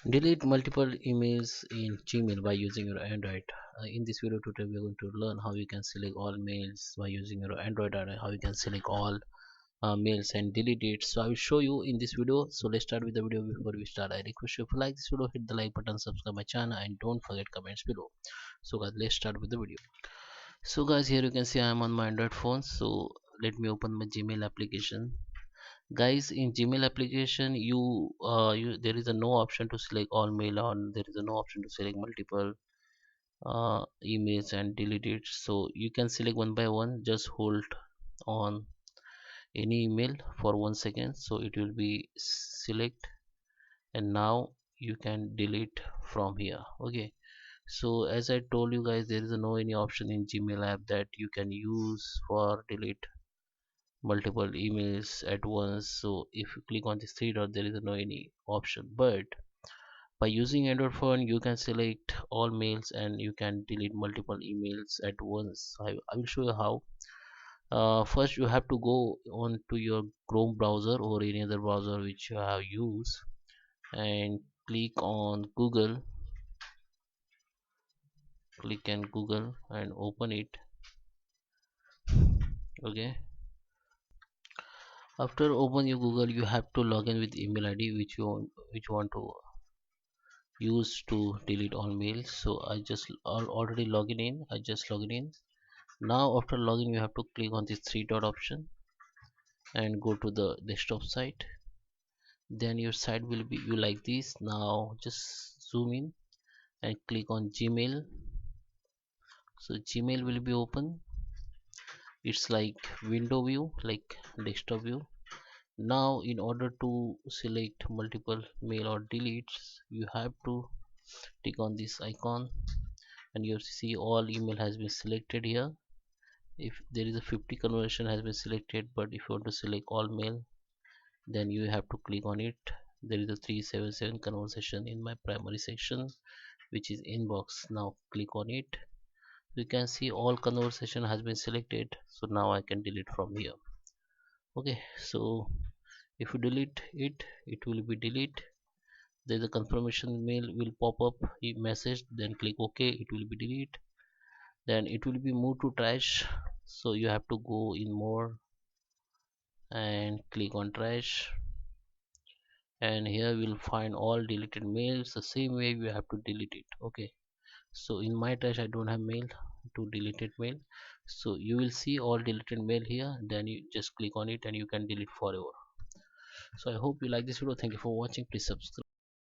Delete multiple emails in Gmail by using your Android. In this video tutorial, we are going to learn how you can select all mails by using your Android and how you can select all mails and delete it. So I will show you in this video. So let's start with the video. Before we start, I request you, if you like this video, hit the like button, subscribe my channel, and don't forget comments below. So guys, let's start with the video. So guys, here you can see I am on my Android phone. So let me open my Gmail application. Guys, in Gmail application, there is a no option to select all mail, on there is a no option to select multiple emails and delete it. So you can select one by one. Just hold on any email for 1 second, so it will be select, and now you can delete from here. Okay, so as I told you guys, there is no any option in Gmail app that you can use for delete multiple emails at once. So if you click on this three dot, there is no any option, but by using Android phone you can select all mails and you can delete multiple emails at once. I will show you how. First you have to go on to your Chrome browser or any other browser which you have used, and click on Google. Click on Google and open it. Okay, after open your Google, you have to log in with email ID which you want to use to delete all mails. So I just already logged in. I just logged in. Now after login, you have to click on this three dot option and go to the desktop site. Then your site will be you like this. Now just zoom in and click on Gmail. So Gmail will be open. It's like window view, like desktop view. Now in order to select multiple mail or deletes, you have to click on this icon, and you see all email has been selected here. If there is a 50 conversion has been selected, but if you want to select all mail, then you have to click on it. There is a 377 conversation in my primary section, which is inbox. Now click on it. You can see all conversation has been selected, so now I can delete from here. Okay, so if you delete it, it will be delete. There's a confirmation mail will pop up a message, then click OK, it will be delete. Then it will be moved to trash, so you have to go in more and click on trash, and here we'll find all deleted mails. The same way we have to delete it. Okay, so in my trash I don't have mail to deleted mail, so you will see all deleted mail here. Then you just click on it and you can delete forever. So I hope you like this video. Thank you for watching. Please subscribe.